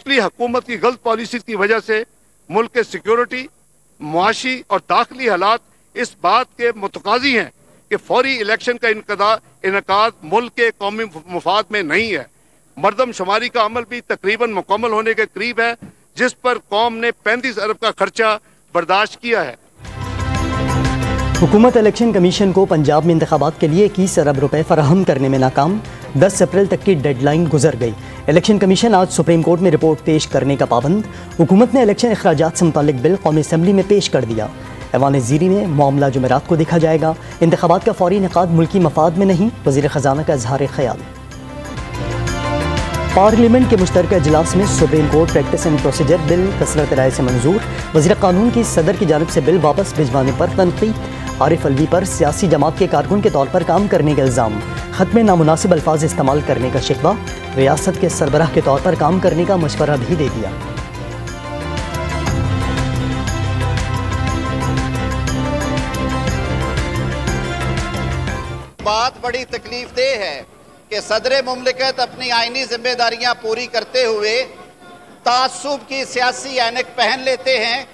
पिछली हुकूमत की गलत पॉलिसी की वजह से मुल्क के सिक्योरिटी, मुआशी और दाखिली हालात इस बात के मुतकाजी हैं कि फौरी इलेक्शन का इनकाद मुल्क के कौमी मुफाद में नहीं है। मरदमशुमारी का अमल भी तकरीबन मुकम्मल होने के करीब है, जिस पर कौम ने 35 अरब का खर्चा बर्दाश्त किया है। हुकूमत इलेक्शन कमीशन को पंजाब में इंतखाबात के लिए 21 अरब रुपए फराहम करने में नाकाम। 10 अप्रैल तक की डेडलाइन गुजर गई। इलेक्शन कमीशन आज सुप्रीम कोर्ट में रिपोर्ट पेश करने का पाबंद। हुकूमत ने इलेक्शन अखराजात से मुतालिक बिल कौमी असम्बली में पेश कर दिया। ऐवान ज़ीरी में मामला जुमेरात को देखा जाएगा। इंतखाबात का फौरी इनेकाद मुल्की मफाद में नहीं, वज़ीर ख़ज़ाना का इज़हार ख्याल। पार्लियामेंट के मुश्तरका इजलास में supreme court practice and procedure bill कसरत राय से मंजूर। वज़ीर कानून की सदर की जानिब से बिल वापस भिजवाने पर तनकीद। आरिफ अलवी पर सियासी जमात के कारकुन के तौर पर काम करने का इल्ज़ाम। खत में नामुनासिब अल्फाज इस्तेमाल करने का शिकवा। रियासत के सरबराह के तौर पर काम करने का मशवरा भी दे दिया। बात बड़ी तकलीफ देह है कि सदर मुमलिकत अपनी आइनी जिम्मेदारियां पूरी करते हुए तासुब की सियासी ऐनक पहन लेते हैं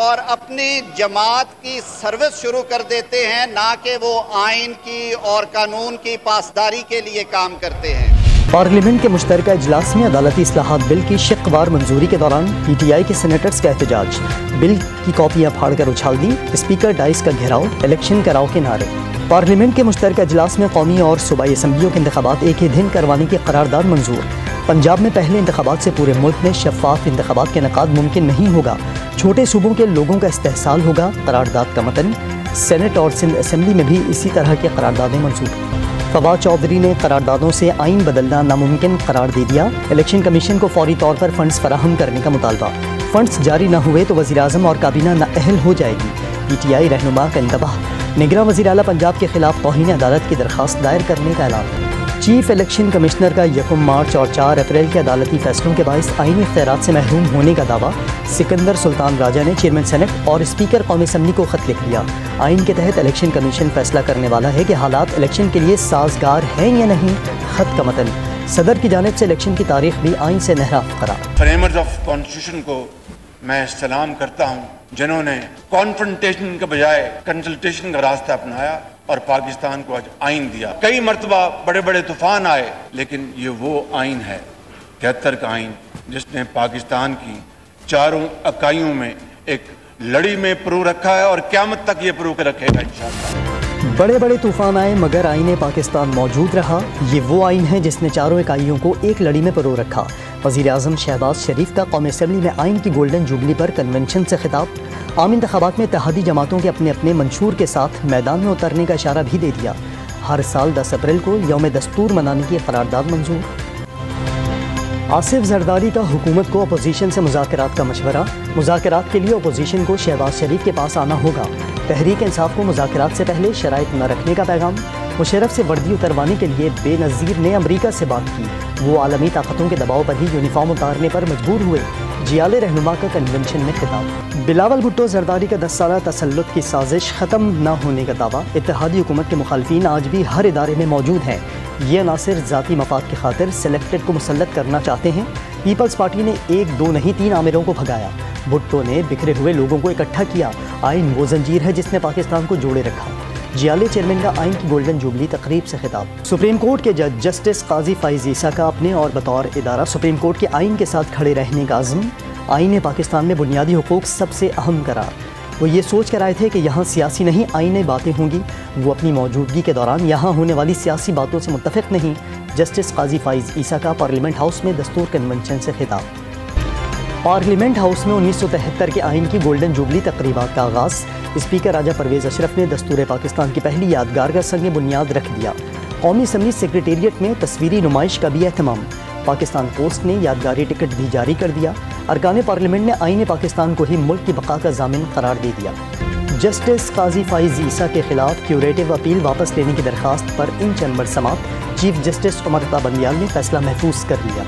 और अपनी जमात की सर्विस शुरू कर देते हैं, ना कि वो आइन की और कानून की पासदारी के लिए काम करते हैं। पार्लियामेंट के मुश्तरका इजलास में अदालती इस्लाहात बिल की शिकवार मंजूरी के दौरान PTI के सेनेटर्स का एहतजाज। बिल की कॉपियां फाड़कर उछाल दी। स्पीकर डाइस का घेराव, इलेक्शन कराओ के नारे। पार्लियामेंट के मुश्तरका इजलास में कौमी और सूबाई असम्बलियों के इंतखाबात एक ही दिन करवाने की करारदाद मंजूर। पंजाब में पहले इंतखाबात से पूरे मुल्क में शफाफ इंतखाबात के इनेकाद मुमकिन नहीं होगा। छोटे सूबों के लोगों का इस्तेहसाल होगा, करारदाद का मतन। सेनेट और सिंध असम्बली में भी इसी तरह की करारदादें मंजूर। फवाद चौधरी ने करारदादों से आइन बदलना नामुमकिन करार दे दिया। इलेक्शन कमीशन को फौरी तौर पर फंड्स फराहम करने का मुतालबा। फंड्स जारी न हुए तो वज़ीर आज़म और काबीना नाअहल हो जाएगी। PTI रहनुमा का इंतबाह। निगरान वज़ीर आला पंजाब के खिलाफ तौहीन अदालत की दरख्वास्त दायर करने का ऐलान। चीफ इलेक्शन कमिश्नर का 1 मार्च और 4 अप्रैल के अदालती फैसलों के बायस आईनी इख्तियारात से महरूम होने का दावा। सिकंदर सुल्तान राजा ने चेयरमैन सेनेट और स्पीकर कौमी असम्बली को खत लिख दिया। आइन के तहत इलेक्शन कमीशन फैसला करने वाला है कि हालात इलेक्शन के लिए साजगार हैं या नहीं। खत का मतन। सदर की जानिब से इलेक्शन की तारीख भी आइन से नहराफ करार। फ्रेमर्स ऑफ कॉन्स्टिट्यूशन को मैं सलाम करता हूँ, जिन्होंने कॉन्फ्रंटेशन के बजाय कंसल्टेशन का रास्ता अपनाया और पाकिस्तान को आज आइन दिया। कई मरतबा बड़े बड़े तूफान आए, लेकिन ये वो आइन है 73 का आइन जिसने पाकिस्तान की चारों इकाइयों में एक लड़ी में परो रखा है और क़यामत तक ये परो के रखेगा इंशाअल्लाह। बड़े बड़े तूफान आए मगर आईने पाकिस्तान मौजूद रहा। ये वो आइन है जिसने चारों इकाइयों को एक लड़ी में परो रखा। वज़ीर आज़म शहबाज शरीफ का कौमी असम्बली में आइन की गोल्डन जुबली पर कन्वेंशन से खिताब। आम इंतखाबात में इत्तेहादी जमातों के अपने अपने मंशूर के साथ मैदान में उतरने का इशारा भी दे दिया। हर साल 10 अप्रैल को यौम दस्तूर मनाने की करारदाद मंजूर। आसिफ जरदारी का हुकूमत को अपोजिशन से मुज़ाकरात का मशवरा। मुज़ाकरात के लिए अपोजिशन को शहबाज शरीफ के पास आना होगा। तहरीक इंसाफ को मुज़ाकरात से पहले शराइत न रखने का पैगाम। मुशर्रफ से वर्दी उतरवाने के लिए बेनज़ीर ने अमरीका से बात की। वो आलमी ताकतों के दबाव पर ही यूनिफॉर्म उतारने पर मजबूर हुए। जियाले रहनुमा का कन्वेंशन में खिताब। बिलावल भुट्टो जरदारी का 10 साला तसल्लुत की साजिश ख़त्म न होने का दावा। इत्तेहादी हुकूमत के मुखालफीन आज भी हर इदारे में मौजूद हैं। ये अनासिर ज़ाती मफाद की खातिर सिलेक्टेड को मुसल्लत करना चाहते हैं। पीपल्स पार्टी ने 1, 2 नहीं 3 आमिरों को भगाया। भुट्टो ने बिखरे हुए लोगों को इकट्ठा किया। आइन वो जंजीर है जिसने पाकिस्तान को जोड़े रखा। जियाले चेयरमैन का आइन की गोल्डन जुबली तकरीब से खिताब। सुप्रीम कोर्ट के जज जस्टिस काजी फ़ाइज़ ईसा का अपने और बतौर इदारा सुप्रीम कोर्ट के आइन के साथ खड़े रहने का अज़्म। आइन पाकिस्तान में बुनियादी हुकूक सबसे अहम करार। वो ये सोच कर आए थे कि यहाँ सियासी नहीं आईनी बातें होंगी। वो अपनी मौजूदगी के दौरान यहाँ होने वाली सियासी बातों से मुत्तफ़िक़ नहीं। जस्टिस काजी फ़ाइज़ ईसा का पार्लियामेंट हाउस में दस्तूर कन्वेंशन से खिताब। पार्लियामेंट हाउस में 1973 के आइन की गोल्डन जुबली तकरीबात का आगाज़। स्पीकर राजा परवेज़ अशरफ ने दस्तूर पाकिस्तान की पहली यादगार का संग बुनियाद रख दिया। कौमी असम्बली सेक्रेटेरिएट में तस्वीरी नुमाइश का भी एहतमाम। पाकिस्तान पोस्ट ने यादगारी टिकट भी जारी कर दिया। अरकान पार्लियामेंट ने आईने पाकिस्तान को ही मुल्क की बका का जामिन करार दे दिया। जस्टिस काजी फ़ाइज़ ईसा के खिलाफ क्यूरेटिव अपील वापस लेने की दरख्वास्त पर इन चैम्बर समात। चीफ जस्टिस उमर अता बंदियाल ने फैसला महफूज कर लिया।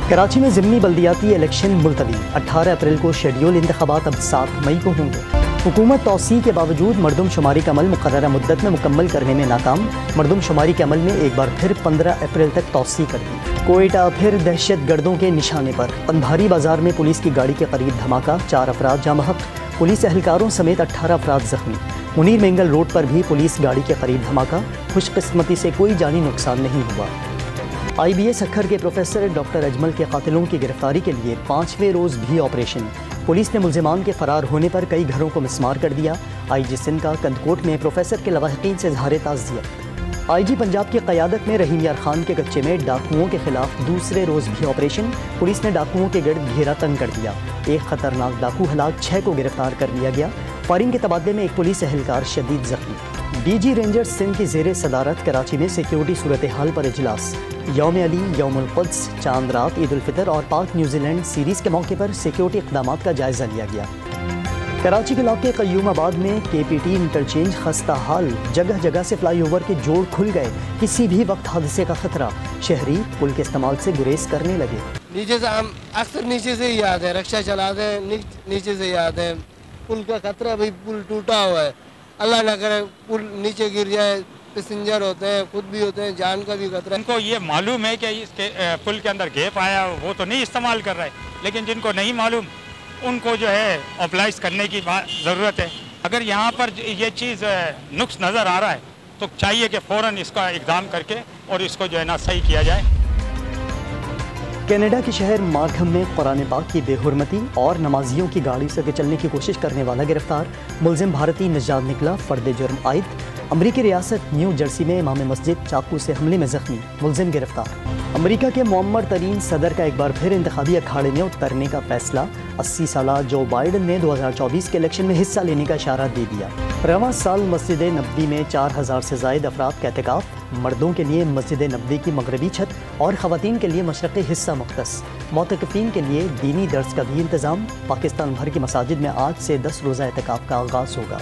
कराची में ज़िमनी बल्दियाती इलेक्शन मुलतवी। 18 अप्रैल को शेड्यूल इंतखाबात अब 7 मई को होंगे। हुकूमत तौसी के बावजूद मरदमशुमारी का अमल मुकर्ररा मुद्दत में मुकम्मल करने में नाकाम। मरदमशुमारी के अमल में एक बार फिर 15 अप्रैल तक तौसी कर दी। कोयटा फिर दहशत गर्दों के निशाने पर। पंधारी बाजार में पुलिस की गाड़ी के करीब धमाका, 4 अफराद जाँ बहक, पुलिस एहलकारों समेत 18 अफराद जख्मी। मुनीर मेंगल रोड पर भी पुलिस गाड़ी के करीब धमाका, खुशकिस्मती से कोई जानी नुकसान नहीं हुआ। IBS अखर के प्रोफेसर डॉक्टर अजमल के कातिलों की गिरफ्तारी के लिए 5वें रोज़ भी ऑपरेशन। पुलिस ने मुल्जिमान के फरार होने पर कई घरों को मिसमार कर दिया। IG सिंध का कंदकोट में प्रोफेसर के लवाहिकीन से इज़हार ताज़ियत। IG पंजाब की क़यादत में रहीम यार खान के कच्चे में डाकुओं के खिलाफ दूसरे रोज़ भी ऑपरेशन। पुलिस ने डाकुओं के गिर्द घेरा तंग कर दिया। एक खतरनाक डाकू हलाक, 6 को गिरफ्तार कर लिया गया। फायरिंग के तबादले में एक पुलिस एहलकार शदीद जख्मी। DG रेंजर्स सिंध की ज़ेरे सदारत कराची में सिक्योरिटी सूरत हाल पर इजलास। यौम अली, यौमुल क़ुद्स, चांद रात, ईद उल फितर और पाक न्यूजीलैंड सीरीज़ के मौके पर सिक्योरिटी इक़दामात का जायज़ा लिया गया। कराची के इलाके क़य्यूमाबाद में KPT इंटरचेंज खस्ता हाल, जगह जगह से फ्लाईओवर के जोड़ खुल गए, किसी भी वक्त हादसे का खतरा। शहरी पुल के इस्तेमाल से गुरेज करने लगे। नीचे से हम अक्सर नीचे से ही आते हैं, रिक्शा चलाते हैं, नीचे से ही आते हैं। पुल का खतरा, भाई पुल टूटा हुआ है, अल्लाह ना करे पुल नीचे गिर जाए, पैसेंजर होते हैं, खुद भी होते हैं, जान का भी खतरा। इनको ये मालूम है कि इसके पुल के अंदर गैप आया, वो तो नहीं इस्तेमाल कर रहा है, लेकिन जिनको नहीं मालूम उनको जो है ऑब्लाइज करने की ज़रूरत है। अगर यहाँ पर ये चीज़ नुक्स नज़र आ रहा है तो चाहिए कि फ़ौरन इसका इक़दाम करके और इसको जो है ना सही किया जाए। कनाडा के शहर मार्खम में कुरान पाक की बेहुरमती और नमाजियों की गाड़ी से चलने की कोशिश करने वाला गिरफ्तार। मुलजिम भारतीय नजात निकला, फर्द जुर्म आयद। अमरीकी रियासत न्यू जर्सी में इमाम मस्जिद चाकू से हमले में जख्मी, मुलजिम गिरफ्तार। अमरीका के मुअम्मर तरीन सदर का एक बार फिर इंतखाबी अखाड़े में उतरने का फैसला। 80 साला जो बाइडन ने 2024 के इलेक्शन में हिस्सा लेने का इशारा दे दिया। रवां साल मस्जिद नबवी में 4000 से ज़ायद अफराद का एहतिकाफ। मर्दों के लिए मस्जिद नबवी की मगरबी छत और ख़वातीन के लिए मशरक़ी हिस्सा मुख्तस। मोतक़िफ़ीन के लिए दीनी दर्स का भी इंतज़ाम। पाकिस्तान भर की मसाजिद में आज से 10 रोज़ा एहतिकाफ का आगाज़ होगा।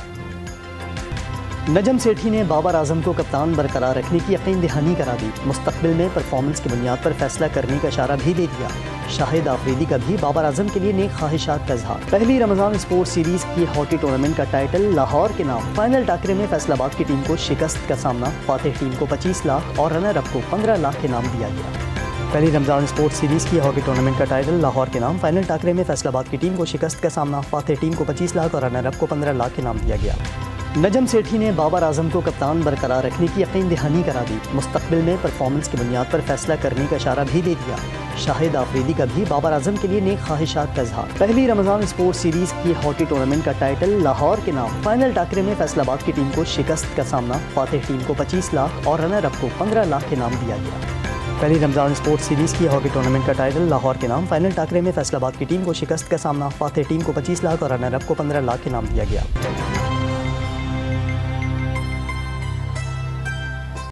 नजम सेठी ने बाबर आजम को कप्तान बरकरार रखने की यकीन दहानी करा दी। मुस्तकबिल में परफॉर्मेंस की बुनियाद पर फैसला करने का इशारा भी दे दिया। शाहिद आफरीदी का भी बाबर आजम के लिए नेक ख्वाहिशात का इज़हार। पहली रमज़ान स्पोर्ट्स सीरीज़ की हॉकी टूर्नामेंट का टाइटल लाहौर के नाम। फाइनल टाकरे में फैसलाबाद की टीम को शिकस्त का सामना। फातिह टीम को 25 लाख और रनर अप को 15 लाख के नाम दिया गया। पहली रमज़ान स्पोर्ट्स सीरीज़ की हॉकी टूर्नामेंट का टाइटल लाहौर के नाम। फाइनल टाकरे में फैसलाबाद की टीम को शिकस्त का सामना। फातिह टीम को 25 लाख और रनर अप को 15 लाख के नाम दिया गया। नजम सेठी ने बाबर आजम को कप्तान बरकरार रखने की यकीन दहानी करा दी। मुस्तकबिल में परफॉर्मेंस की बुनियाद पर फैसला करने का इशारा भी दे दिया। शाहिद आफरीदी का भी बाबर आजम के लिए नेक ख्वाहिशात का इज़हार। पहली रमज़ान स्पोर्ट्स सीरीज़ की हॉकी टूर्नामेंट का टाइटल लाहौर के नाम। फाइनल टाकरे में फैसलाबाद की टीम को शिकस्त का सामना। फातिह टीम को 25 लाख और रनर अप को 15 लाख के नाम दिया गया। पहली रमज़ान स्पोर्ट्स सीरीज़ की हॉकी टूर्नामेंट का टाइटल लाहौर के नाम। फाइनल टाकरे में फैसलाबाद की टीम को शिकस्त का सामना। फातिह टीम को 25 लाख और रनर अप को 15 लाख के नाम दिया गया।